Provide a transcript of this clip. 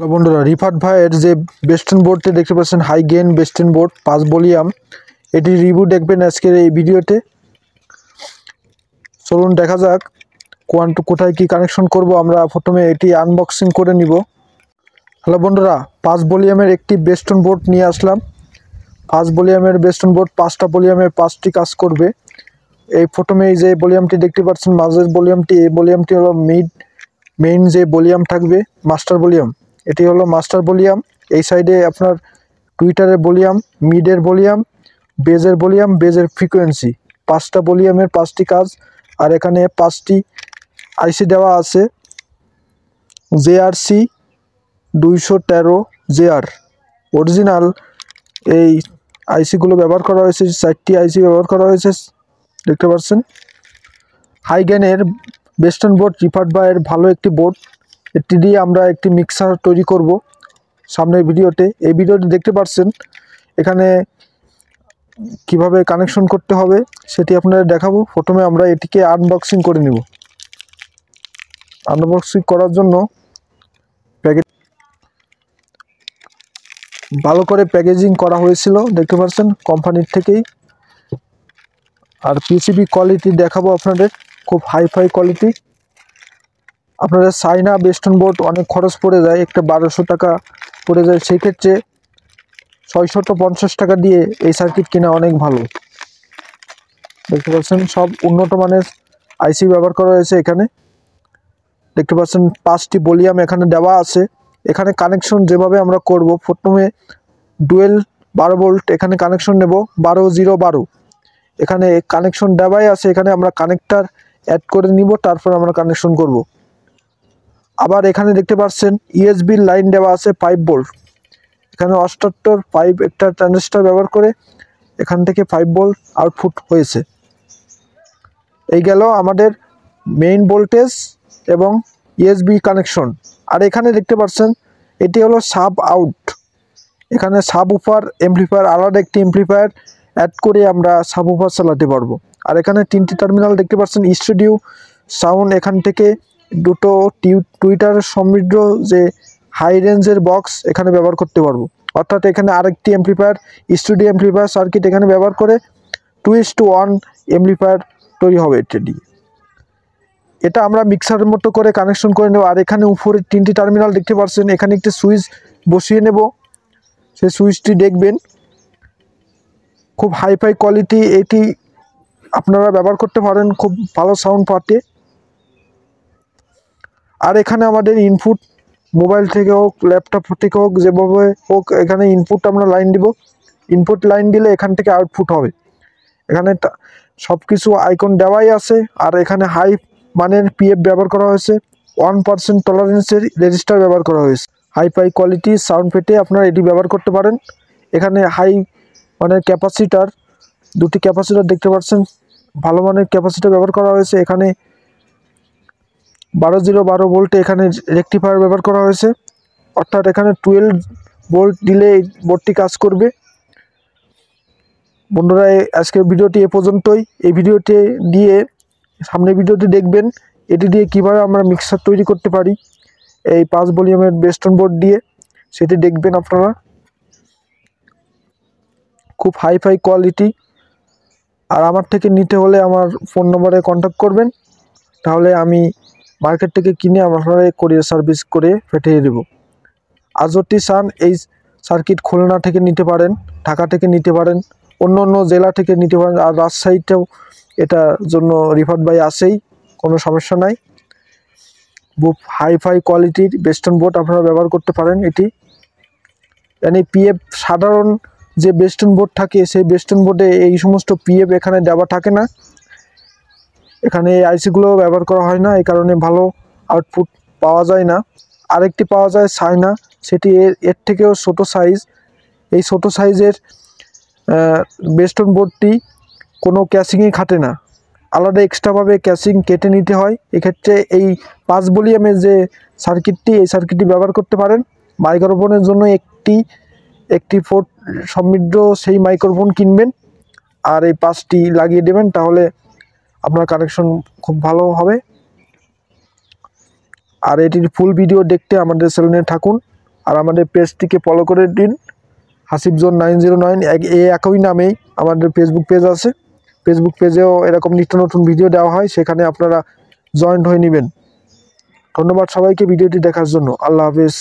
বন্ধুরা রিফাত ভাইয়ের যে বেস্টন বোর্ডটি দেখতে পাচ্ছেন হাই গেইন বেস্টন বোর্ড 5 ভলিউম এটি রিভিউ দেখবেন আজকের এই ভিডিওতে। চলুন দেখা যাক কোথায় কি কানেকশন করব। আমরা প্রথমে এটি আনবক্সিং করে নিব। হ্যালো বন্ধুরা, 5 ভলিউমের একটি বেস্টন বোর্ড নিয়ে আসলাম। 5 ভলিউমের বেস্টন বোর্ড 5টা ভলিউমে 5টি কাজ করবে। এই প্রথমে এই যে ভলিউমটি দেখতে পাচ্ছেন মাঝের ভলিউমটি, এই ভলিউমটি হলো মেইন যে ভলিউম থাকবে মাস্টার ভলিউম, এটি হলো মাস্টার ভলিউম। এই সাইডে আপনার টুইটারের ভলিউম, মিডের ভলিউম, বেজের ভলিউম, বেজের ফ্রিকোয়েন্সি, 5টা ভলিউমের 5টি কাজ। আর এখানে 5টি আইসি দেওয়া আছে। JRC 213 JR অরিজিনাল এই আইসিগুলো ব্যবহার করা হয়েছে। 4টি আইসি ব্যবহার করা হয়েছে দেখতে পাচ্ছেন। হাই গেইনের বেস্টন বোর্ড রিফাত ভাইয়ের ভালো একটি বোর্ড। এটি দিয়ে আমরা একটি মিক্সার তৈরি করব সামনের ভিডিওতে। এই ভিডিওটি দেখতে পাচ্ছেন। এখানে কিভাবে কানেকশন করতে হবে সেটি আপনাদের দেখাবো। প্রথমে আমরা এটিকে আনবক্সিং করে নিব। আনবক্সিং করার জন্য ভালো করে প্যাকেজিং করা হয়েছিল দেখতে পাচ্ছেন কোম্পানির থেকেই। আর পিসিবি কোয়ালিটি দেখাবো আপনাদের, খুব হাইফাই কোয়ালিটি। আপনাদের চাইনা বেস্টন বোর্ড অনেক খরচ পড়ে যায়, একটা 1200 টাকা পড়ে যায়, সেই ক্ষেত্রে 650 টাকা দিয়ে এই সার্কিট কেনা অনেক ভালো। দেখতে পাচ্ছেন সব উন্নত মানের আইসি ব্যবহার করা হয়েছে এখানে। দেখতে পাচ্ছেন 5টি ভলিউম এখানে দেওয়া আছে। এখানে কানেকশন যেভাবে আমরা করব, প্রথমে ডুয়েল 12 ভোল্ট এখানে কানেকশন নেব 12-0-12। এখানে কানেকশন দেওয়াই আছে, এখানে আমরা কানেক্টর অ্যাড করে নিব, তারপর আমরা কানেকশন করব। আবার এখানে দেখতে পাচ্ছেন USB লাইন দেওয়া আছে 5 ভোল্ট। এখানে 78 5 একটা ট্রানজিস্টর ব্যবহার করে এখান থেকে 5 ভোল্ট আউটপুট হয়েছে। এই গেল আমাদের মেইন ভোল্টেজ এবং USB কানেকশন। আর এখানে দেখতে পাচ্ছেন এটি হলো সাব আউট। এখানে সাবউফার অ্যাম্পলিফায়ার, আলাদা একটি অ্যাম্পলিফায়ার অ্যাড করে আমরা সাবউফার চালাতে পারবো। আর এখানে 3টি টার্মিনাল দেখতে পাচ্ছেন স্টুডিও সাউন্ড। এখান থেকে দুটো টুইটার সমৃদ্ধ যে হাই রেঞ্জের বক্স এখানে ব্যবহার করতে পারবো। অর্থাৎ এখানে আরেকটি অ্যাম্পলিফায়ার স্টুডিও অ্যাম্পলিফায়ার সার্কিট এখানে ব্যবহার করে 2:1 অ্যাম্পলিফায়ার তৈরি হবে এটা দিয়ে। এটা আমরা মিক্সারের মতো করে কানেকশন করে নেব। আর এখানে উপরে 3টি টার্মিনাল দেখতে পাচ্ছেন, এখানে একটি সুইচ বসিয়ে নেব। সেই সুইচটি দেখবেন খুব হাইফাই কোয়ালিটি, এটি আপনারা ব্যবহার করতে পারেন, খুব ভালো সাউন্ড পাতে। আর এখানে আমাদের ইনপুট মোবাইল থেকে হোক, ল্যাপটপ থেকে হোক, যেভাবে হোক এখানে ইনপুট আমরা লাইন দিব। ইনপুট লাইন দিলে এখান থেকে আউটপুট হবে। এখানে সব কিছু আইকন দেওয়াই আছে। আর এখানে হাই মানের PF ব্যবহার করা হয়েছে, 1% টলারেন্সের রেজিস্টার ব্যবহার করা হয়েছে। হাইফাই কোয়ালিটি সাউন্ড পেতে আপনারা এটি ব্যবহার করতে পারেন। এখানে হাই মানের ক্যাপাসিটার, 2টি ক্যাপাসিটার দেখতে পাচ্ছেন, ভালো মানের ক্যাপাসিটার ব্যবহার করা হয়েছে। এখানে 12-0-12 ভোল্টে এখানে রেকটিফায়ার ব্যবহার করা হয়েছে। অর্থাৎ এখানে 12 ভোল্ট দিলে এই বোর্ডটি কাজ করবে। বন্ধুরা আজকের ভিডিওটি এ পর্যন্তই। এই ভিডিওটি দিয়ে সামনের ভিডিওটি দেখবেন এটি দিয়ে কিভাবে আমরা মিক্সার তৈরি করতে পারি এই 5 ভলিউমের বেস্টন বোর্ড দিয়ে, সেটি দেখবেন আপনারা। খুব হাইফাই কোয়ালিটি। আর আমার থেকে নিতে হলে আমার ফোন নম্বরে কন্ট্যাক্ট করবেন, তাহলে আমি মার্কেট থেকে কিনে আপনারা কোরিয়ার সার্ভিস করে পাঠিয়ে দেব। আর যদি চান এই সার্কিট খুলনা থেকে নিতে পারেন, ঢাকা থেকে নিতে পারেন, অন্য অন্য জেলা থেকে নিতে পারেন। আর রাজশাহীতেও এটার জন্য রিফাত ভাই আছেই, কোনো সমস্যা নাই। খুব হাইফাই কোয়ালিটির বেস্টন বোর্ড আপনারা ব্যবহার করতে পারেন। এটি মানে PF সাধারণ যে বেস্টন বোর্ড থাকে সেই বেস্টন বোর্ডে এই সমস্ত PF এখানে দেওয়া থাকে না। এখানে এই আইসিগুলো ব্যবহার করা হয় না, এই কারণে ভালো আউটপুট পাওয়া যায় না। আরেকটি পাওয়া যায় চায়না, সেটি এর থেকেও ছোট সাইজ। এই ছোট সাইজের বেস্টন বোর্ডটি কোনো ক্যাসিংই খাটে না, আলাদা এক্সট্রাভাবে ক্যাসিং কেটে নিতে হয়। এক্ষেত্রে এই 5 ভলিউমের যে সার্কিটটি, এই সার্কিটটি ব্যবহার করতে পারেন। মাইক্রোফোনের জন্য একটি পোর্ট সমৃদ্ধ সেই মাইক্রোফোন কিনবেন, আর এই 5টি লাগিয়ে দেবেন, তাহলে আপনার কানেকশন খুব ভালো হবে। আর এটির ফুল ভিডিও দেখতে আমাদের চ্যানেলে থাকুন। আর আমাদের পেজটিকে ফলো করে দিন। হাসিব জোন 909 এই একই নামেই আমাদের ফেসবুক পেজ আছে। ফেসবুক পেজেও এরকম নিত্য নতুন ভিডিও দেওয়া হয়, সেখানে আপনারা জয়েন্ট হয়ে নেবেন। ধন্যবাদ সবাইকে ভিডিওটি দেখার জন্য। আল্লাহ হাফেজ।